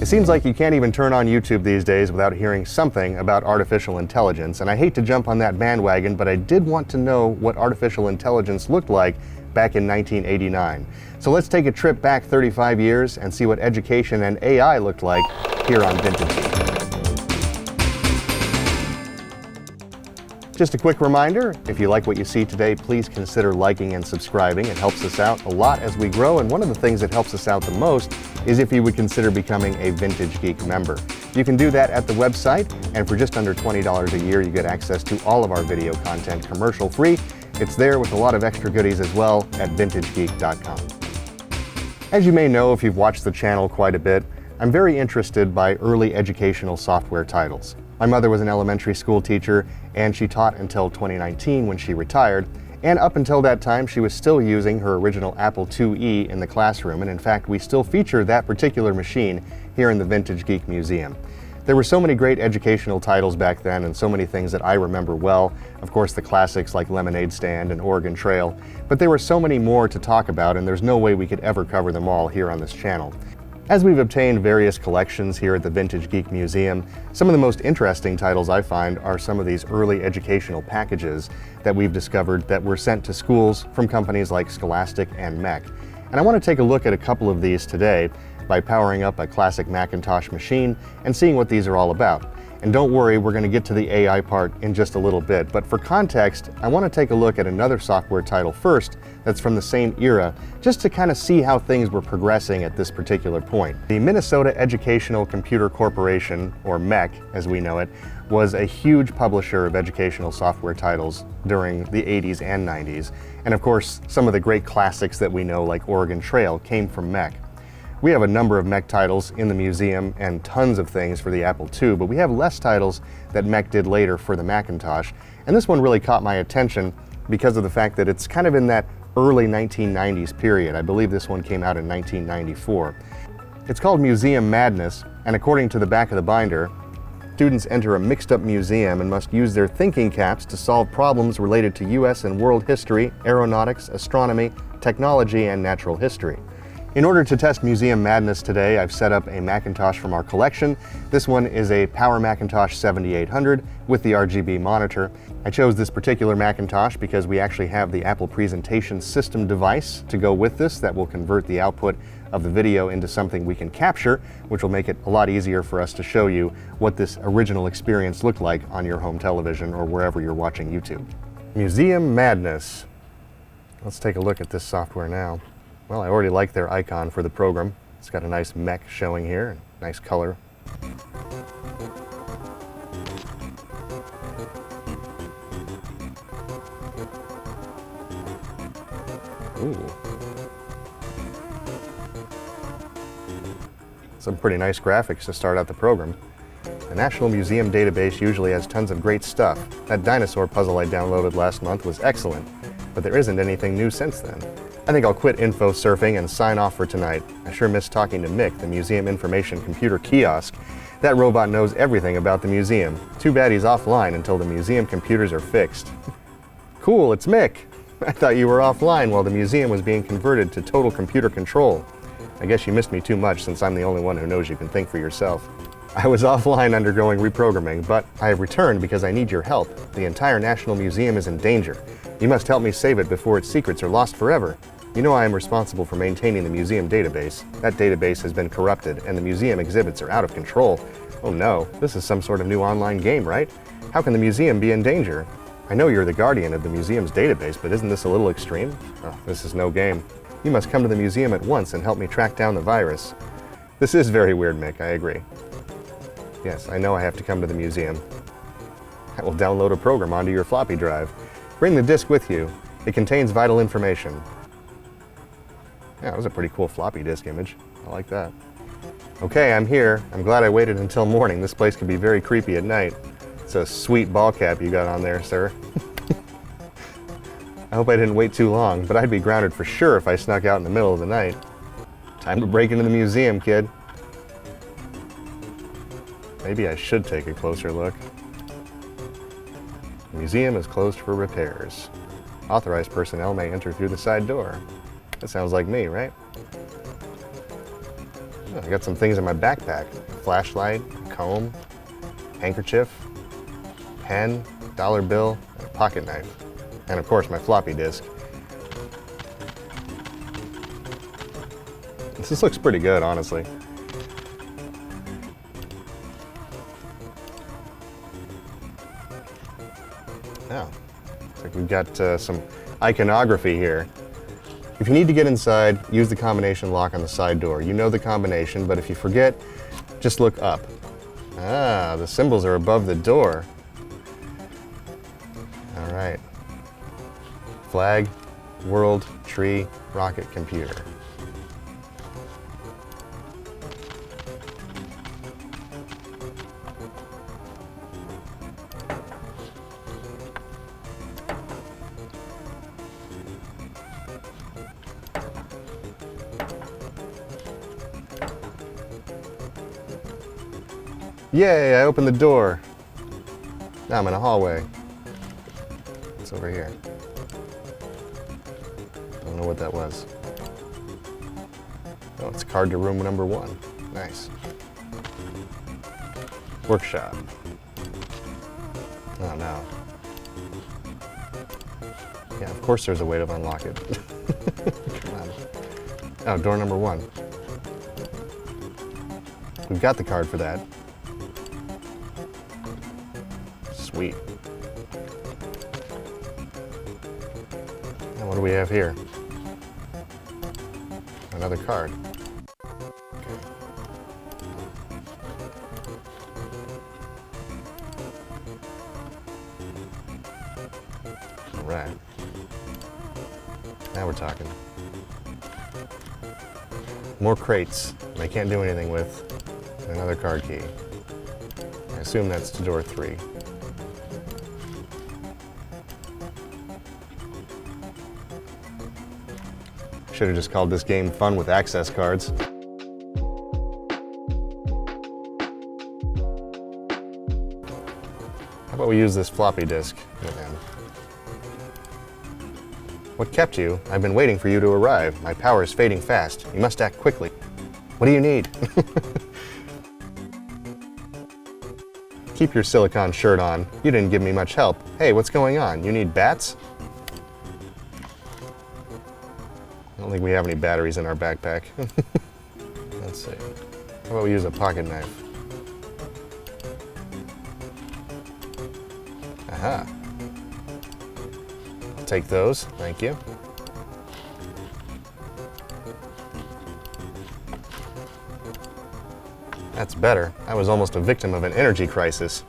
It seems like you can't even turn on YouTube these days without hearing something about artificial intelligence, and I hate to jump on that bandwagon, but I did want to know what artificial intelligence looked like back in 1989. So let's take a trip back 35 years and see what education and AI looked like here on Vintage Geek. Just a quick reminder, if you like what you see today, please consider liking and subscribing. It helps us out a lot as we grow, and one of the things that helps us out the most is if you would consider becoming a Vintage Geek member. You can do that at the website, and for just under $20 a year, you get access to all of our video content commercial-free. It's there with a lot of extra goodies as well at vintagegeek.com. As you may know if you've watched the channel quite a bit, I'm very interested by early educational software titles. My mother was an elementary school teacher, and she taught until 2019 when she retired, and up until that time she was still using her original Apple IIe in the classroom, and in fact we still feature that particular machine here in the Vintage Geek Museum. There were so many great educational titles back then and so many things that I remember well. Of course the classics like Lemonade Stand and Oregon Trail, but there were so many more to talk about and there's no way we could ever cover them all here on this channel. As we've obtained various collections here at the Vintage Geek Museum, some of the most interesting titles I find are some of these early educational packages that we've discovered that were sent to schools from companies like Scholastic and MEC. And I want to take a look at a couple of these today by powering up a classic Macintosh machine and seeing what these are all about. And don't worry, we're going to get to the AI part in just a little bit, but for context, I want to take a look at another software title first that's from the same era, just to kind of see how things were progressing at this particular point. The Minnesota Educational Computer Corporation, or MEC as we know it, was a huge publisher of educational software titles during the 80s and 90s. And of course, some of the great classics that we know, like Oregon Trail, came from MEC. We have a number of MEC titles in the museum and tons of things for the Apple II, but we have less titles that MEC did later for the Macintosh. And this one really caught my attention because of the fact that it's kind of in that early 1990s period. I believe this one came out in 1994. It's called Museum Madness, and according to the back of the binder, students enter a mixed-up museum and must use their thinking caps to solve problems related to US and world history, aeronautics, astronomy, technology, and natural history. In order to test Museum Madness today, I've set up a Macintosh from our collection. This one is a Power Macintosh 7800 with the RGB monitor. I chose this particular Macintosh because we actually have the Apple Presentation System device to go with this that will convert the output of the video into something we can capture, which will make it a lot easier for us to show you what this original experience looked like on your home television or wherever you're watching YouTube. Museum Madness. Let's take a look at this software now. Well, I already like their icon for the program. It's got a nice MEC showing here, nice color. Ooh. Some pretty nice graphics to start out the program. The National Museum database usually has tons of great stuff. That dinosaur puzzle I downloaded last month was excellent, but there isn't anything new since then. I think I'll quit info surfing and sign off for tonight. I sure miss talking to Mick, the Museum Information Computer Kiosk. That robot knows everything about the museum. Too bad he's offline until the museum computers are fixed. Cool, it's Mick. I thought you were offline while the museum was being converted to total computer control. I guess you missed me too much since I'm the only one who knows you can think for yourself. I was offline undergoing reprogramming, but I have returned because I need your help. The entire National Museum is in danger. You must help me save it before its secrets are lost forever. You know I am responsible for maintaining the museum database. That database has been corrupted, and the museum exhibits are out of control. Oh no, this is some sort of new online game, right? How can the museum be in danger? I know you're the guardian of the museum's database, but isn't this a little extreme? Oh, this is no game. You must come to the museum at once and help me track down the virus. This is very weird, Mick, I agree. Yes, I know I have to come to the museum. I will download a program onto your floppy drive. Bring the disk with you. It contains vital information. Yeah, that was a pretty cool floppy disk image. I like that. Okay, I'm here. I'm glad I waited until morning. This place can be very creepy at night. It's a sweet ball cap you got on there, sir. I hope I didn't wait too long, but I'd be grounded for sure if I snuck out in the middle of the night. Time to break into the museum, kid. Maybe I should take a closer look. The museum is closed for repairs. Authorized personnel may enter through the side door. That sounds like me, right? Huh. I got some things in my backpack. A flashlight, a comb, handkerchief, pen, dollar bill, and a pocket knife. And of course my floppy disk. This looks pretty good, honestly. Now, looks like we've got some iconography here. If you need to get inside, use the combination lock on the side door. You know the combination, but if you forget, just look up. Ah, the symbols are above the door. All right. Flag, world, tree, rocket, computer. Yay, I opened the door. Now I'm in a hallway. It's over here. Don't know what that was. Oh, it's a card to room number 1. Nice. Workshop. Oh no. Yeah, of course there's a way to unlock it. Come on. Oh, door number 1. We've got the card for that. Sweet. And what do we have here? Another card. Okay. All right. Now we're talking. More crates I can't do anything with. And another card key. I assume that's to door 3. Should have just called this game Fun with Access Cards. How about we use this floppy disk with him? What kept you? I've been waiting for you to arrive. My power is fading fast. You must act quickly. What do you need? Keep your silicone shirt on. You didn't give me much help. Hey, what's going on? You need bats? I don't think we have any batteries in our backpack. Let's see. How about we use a pocket knife? Aha. I'll take those, thank you. That's better. I was almost a victim of an energy crisis.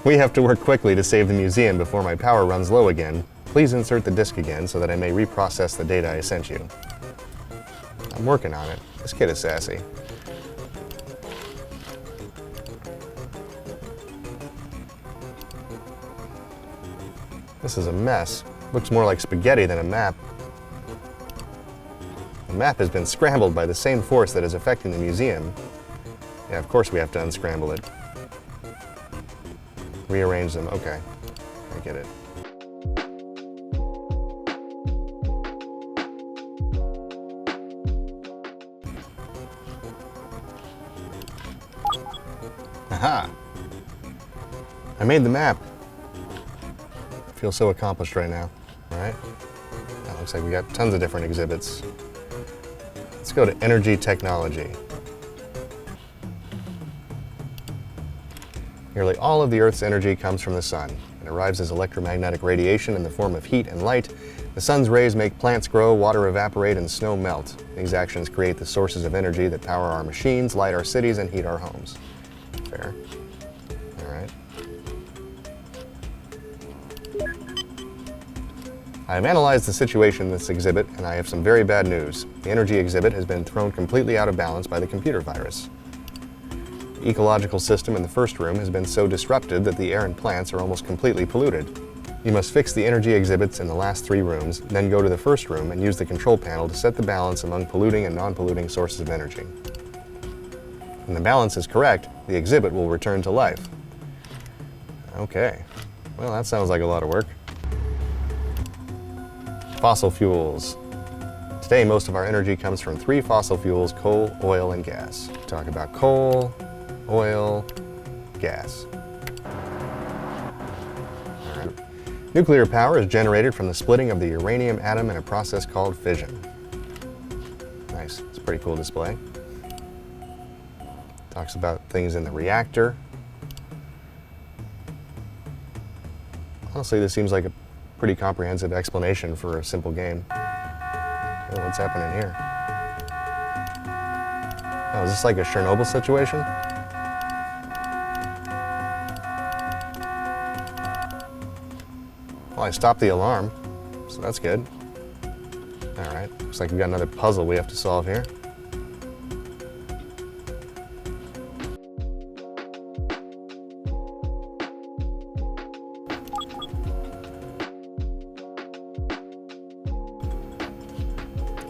We have to work quickly to save the museum before my power runs low again. Please insert the disk again so that I may reprocess the data I sent you. I'm working on it. This kid is sassy. This is a mess. Looks more like spaghetti than a map. The map has been scrambled by the same force that is affecting the museum. Yeah, of course we have to unscramble it. Rearrange them. Okay, I get it. Aha! I made the map. I feel so accomplished right now. All right. That looks like we got tons of different exhibits. Let's go to energy technology. Nearly all of the Earth's energy comes from the sun. It arrives as electromagnetic radiation in the form of heat and light. The sun's rays make plants grow, water evaporate, and snow melt. These actions create the sources of energy that power our machines, light our cities, and heat our homes. Fair. All right. I have analyzed the situation in this exhibit, and I have some very bad news. The energy exhibit has been thrown completely out of balance by the computer virus. The ecological system in the first room has been so disrupted that the air and plants are almost completely polluted. You must fix the energy exhibits in the last 3 rooms, then go to the first room and use the control panel to set the balance among polluting and non-polluting sources of energy. When the balance is correct, the exhibit will return to life. Okay, well that sounds like a lot of work. Fossil fuels. Today, most of our energy comes from 3 fossil fuels: coal, oil, and gas. Talk about coal, oil, gas. All right. Nuclear power is generated from the splitting of the uranium atom in a process called fission. Nice, it's a pretty cool display. Talks about things in the reactor. Honestly, this seems like a pretty comprehensive explanation for a simple game. Oh, what's happening here? Oh, is this like a Chernobyl situation? Well, I stopped the alarm, so that's good. All right, looks like we've got another puzzle we have to solve here.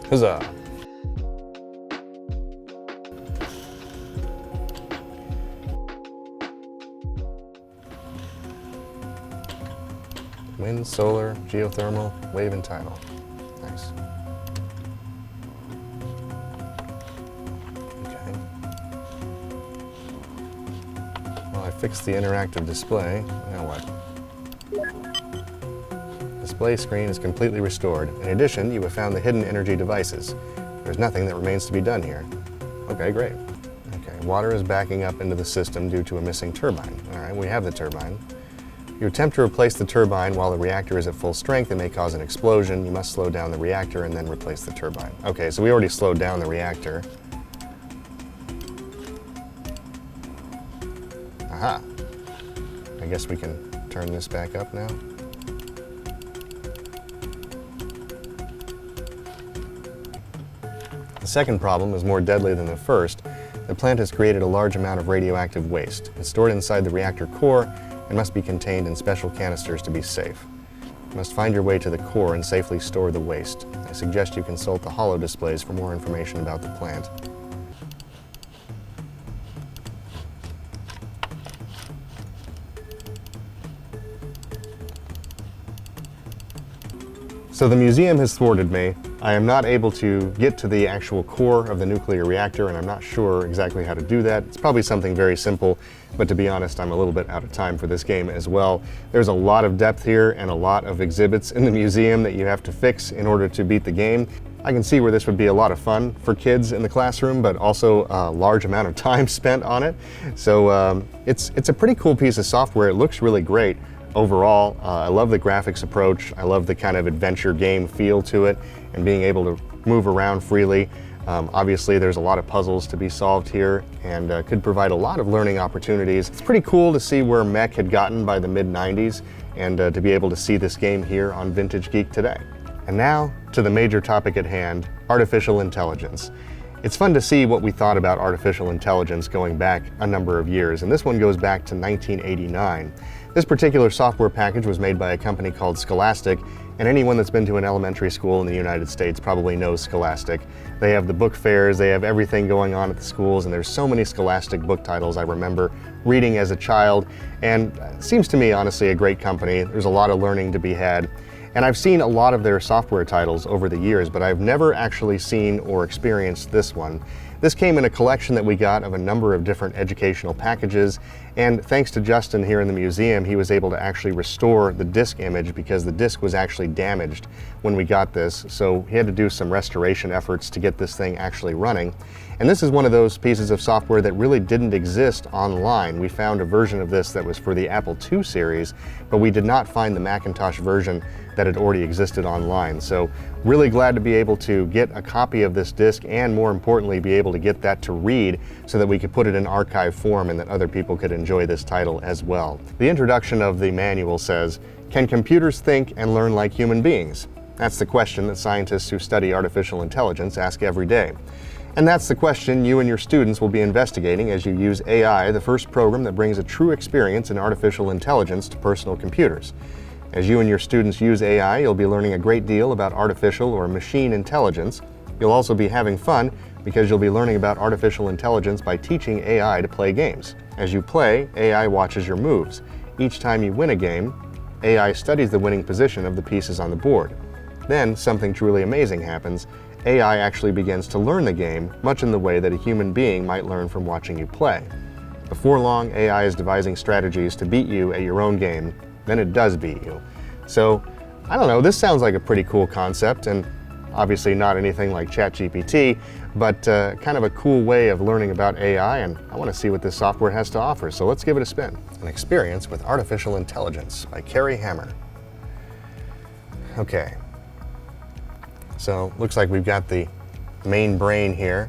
Huzzah! Wind, solar, geothermal, wave and tidal. Nice. Okay. Well, I fixed the interactive display. Now what? Display screen is completely restored. In addition, you have found the hidden energy devices. There's nothing that remains to be done here. Okay, great. Okay, water is backing up into the system due to a missing turbine. All right, we have the turbine. You attempt to replace the turbine while the reactor is at full strength. It may cause an explosion. You must slow down the reactor and then replace the turbine. Okay, so we already slowed down the reactor. Aha. I guess we can turn this back up now. The second problem is more deadly than the first. The plant has created a large amount of radioactive waste. It's stored inside the reactor core and must be contained in special canisters to be safe. You must find your way to the core and safely store the waste. I suggest you consult the holo displays for more information about the plant. So the museum has thwarted me. I am not able to get to the actual core of the nuclear reactor, and I'm not sure exactly how to do that. It's probably something very simple, but to be honest, I'm a little bit out of time for this game as well. There's a lot of depth here and a lot of exhibits in the museum that you have to fix in order to beat the game. I can see where this would be a lot of fun for kids in the classroom, but also a large amount of time spent on it. So it's a pretty cool piece of software. It looks really great. Overall, I love the graphics approach. I love the kind of adventure game feel to it and being able to move around freely. Obviously, there's a lot of puzzles to be solved here and could provide a lot of learning opportunities. It's pretty cool to see where mech had gotten by the mid-90s and to be able to see this game here on Vintage Geek today. And now to the major topic at hand, artificial intelligence. It's fun to see what we thought about artificial intelligence going back a number of years, and this one goes back to 1989. This particular software package was made by a company called Scholastic, and anyone that's been to an elementary school in the United States probably knows Scholastic. They have the book fairs, they have everything going on at the schools, and there's so many Scholastic book titles I remember reading as a child, and it seems to me, honestly, a great company. There's a lot of learning to be had. And I've seen a lot of their software titles over the years, but I've never actually seen or experienced this one. This came in a collection that we got of a number of different educational packages, and thanks to Justin here in the museum, he was able to actually restore the disc image because the disc was actually damaged when we got this, so he had to do some restoration efforts to get this thing actually running. And this is one of those pieces of software that really didn't exist online. We found a version of this that was for the Apple II series, but we did not find the Macintosh version that had already existed online. So really glad to be able to get a copy of this disc and, more importantly, be able to get that to read so that we could put it in archive form and that other people could enjoy this title as well. The introduction of the manual says, "Can computers think and learn like human beings?" That's the question that scientists who study artificial intelligence ask every day. And that's the question you and your students will be investigating as you use AI, the first program that brings a true experience in artificial intelligence to personal computers. As you and your students use AI, you'll be learning a great deal about artificial or machine intelligence. You'll also be having fun because you'll be learning about artificial intelligence by teaching AI to play games. As you play, AI watches your moves. Each time you win a game, AI studies the winning position of the pieces on the board. Then something truly amazing happens. AI actually begins to learn the game, much in the way that a human being might learn from watching you play. Before long, AI is devising strategies to beat you at your own game, then it does beat you. So, I don't know, this sounds like a pretty cool concept, and obviously not anything like ChatGPT, but kind of a cool way of learning about AI, and I want to see what this software has to offer, so let's give it a spin. An Experience with Artificial Intelligence by Carrie Hammer. Okay, so looks like we've got the main brain here.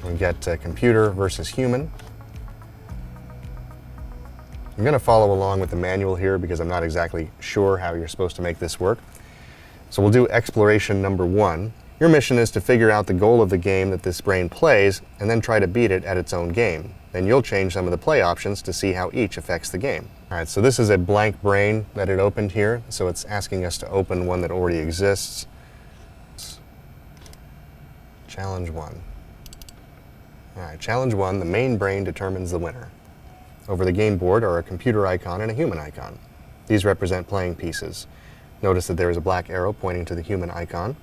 We've got computer versus human. I'm going to follow along with the manual here because I'm not exactly sure how you're supposed to make this work. So we'll do exploration number 1. Your mission is to figure out the goal of the game that this brain plays and then try to beat it at its own game. Then you'll change some of the play options to see how each affects the game. All right, so this is a blank brain that it opened here. So it's asking us to open one that already exists. Challenge 1. All right, challenge 1, the main brain determines the winner. Over the game board are a computer icon and a human icon. These represent playing pieces. Notice that there is a black arrow pointing to the human icon.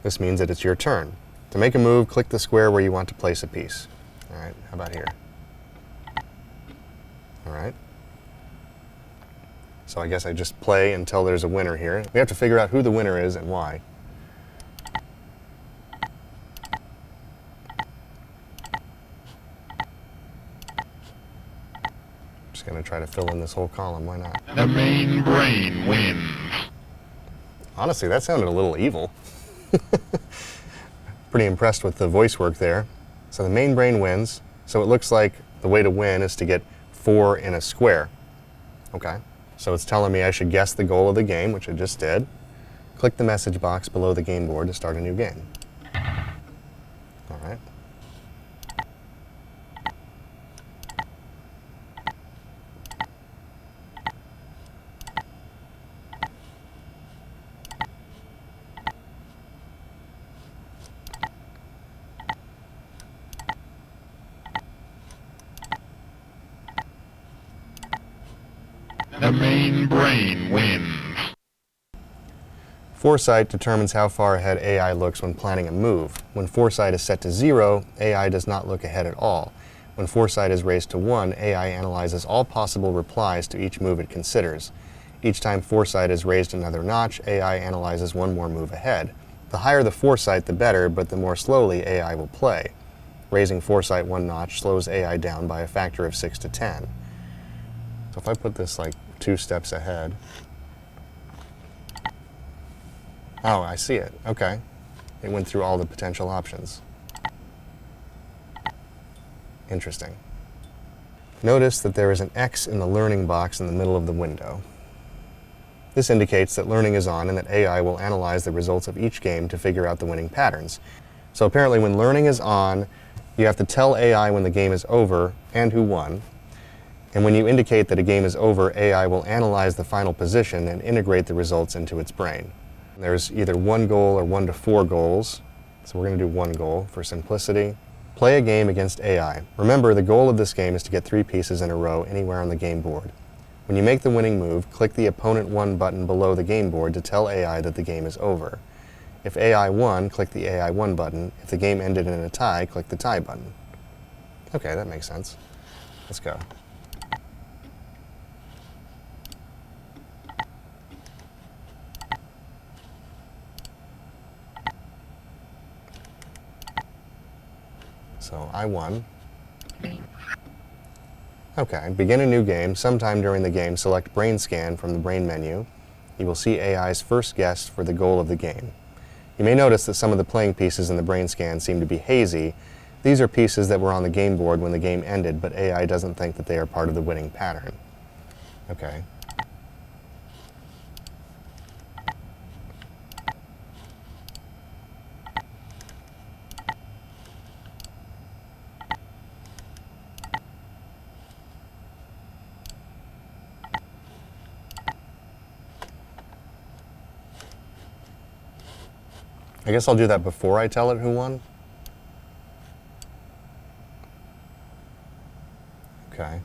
This means that it's your turn. To make a move, click the square where you want to place a piece. All right, how about here? All right. So I guess I just play until there's a winner here. We have to figure out who the winner is and why. Just going to try to fill in this whole column, why not? The main brain wins. Honestly, that sounded a little evil. Pretty impressed with the voice work there. So the main brain wins. So it looks like the way to win is to get 4 in a square. Okay. So it's telling me I should guess the goal of the game, which I just did. Click the message box below the game board to start a new game. All right. The main brain wins. Foresight determines how far ahead AI looks when planning a move. When foresight is set to 0, AI does not look ahead at all. When foresight is raised to 1, AI analyzes all possible replies to each move it considers. Each time foresight is raised another notch, AI analyzes one more move ahead. The higher the foresight, the better, but the more slowly AI will play. Raising foresight 1 notch slows AI down by a factor of 6 to 10. So if I put this like 2 steps ahead. Oh, I see it. Okay. It went through all the potential options. Interesting. Notice that there is an X in the learning box in the middle of the window. This indicates that learning is on and that AI will analyze the results of each game to figure out the winning patterns. So apparently when learning is on, you have to tell AI when the game is over and who won. And when you indicate that a game is over, AI will analyze the final position and integrate the results into its brain. There's either 1 goal or 1 to 4 goals. So we're going to do 1 goal for simplicity. Play a game against AI. Remember, the goal of this game is to get 3 pieces in a row anywhere on the game board. When you make the winning move, click the Opponent Won button below the game board to tell AI that the game is over. If AI won, click the AI won button. If the game ended in a tie, click the tie button. Okay, that makes sense. Let's go. So I won. Okay, begin a new game. Sometime during the game, select Brain Scan from the Brain menu. You will see AI's first guess for the goal of the game. You may notice that some of the playing pieces in the Brain Scan seem to be hazy. These are pieces that were on the game board when the game ended, but AI doesn't think that they are part of the winning pattern. Okay. I guess I'll do that before I tell it who won. Okay.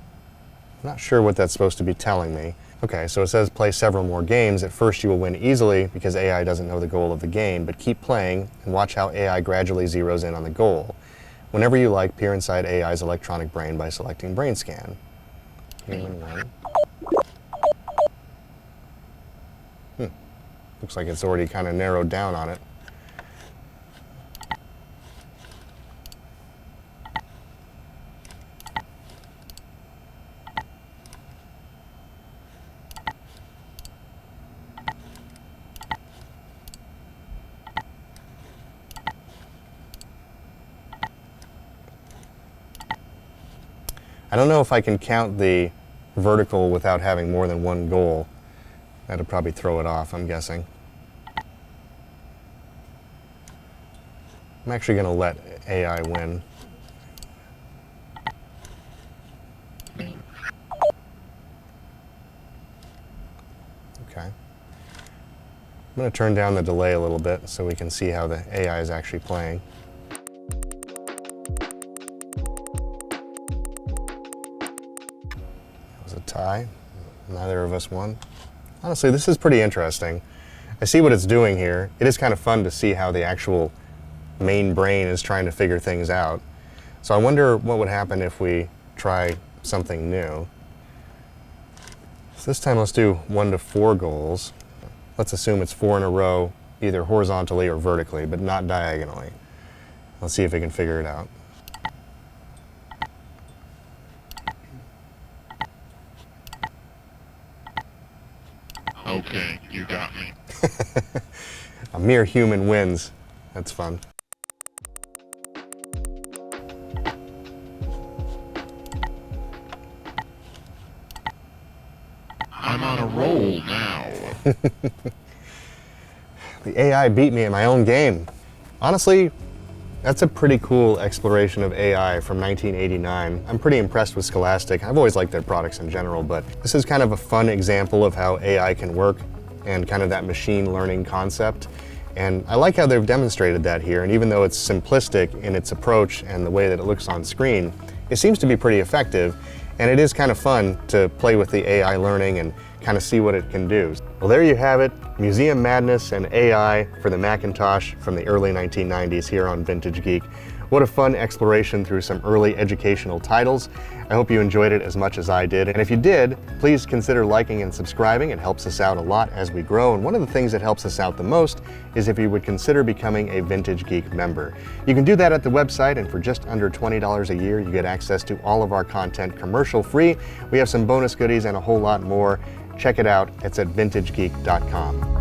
I'm not sure what that's supposed to be telling me. Okay, so it says play several more games. At first you will win easily because AI doesn't know the goal of the game, but keep playing and watch how AI gradually zeroes in on the goal. Whenever you like, peer inside AI's electronic brain by selecting Brain Scan. Human one. Looks like it's already kind of narrowed down on it. I don't know if I can count the vertical without having more than one goal. That'd probably throw it off, I'm guessing. I'm actually going to let AI win. Okay. I'm going to turn down the delay a little bit so we can see how the AI is actually playing. That was a tie. Neither of us won. Honestly, this is pretty interesting. I see what it's doing here. It is kind of fun to see how the actual main brain is trying to figure things out. So I wonder what would happen if we try something new. So this time let's do 1 to 4 goals. Let's assume it's 4 in a row, either horizontally or vertically, but not diagonally. Let's see if we can figure it out. Okay, you got me. A mere human wins. That's fun. I'm on a roll now. The AI beat me in my own game. Honestly, that's a pretty cool exploration of AI from 1989. I'm pretty impressed with Scholastic. I've always liked their products in general, but this is kind of a fun example of how AI can work and kind of that machine learning concept. And I like how they've demonstrated that here, and even though it's simplistic in its approach and the way that it looks on screen, it seems to be pretty effective, and it is kind of fun to play with the AI learning and kind of see what it can do. Well, there you have it, Museum Madness and AI for the Macintosh from the early 1990s here on Vintage Geek. What a fun exploration through some early educational titles. I hope you enjoyed it as much as I did. And if you did, please consider liking and subscribing. It helps us out a lot as we grow. And one of the things that helps us out the most is if you would consider becoming a Vintage Geek member. You can do that at the website, and for just under $20 a year, you get access to all of our content commercial free. We have some bonus goodies and a whole lot more. Check it out. It's at vintagegeek.com.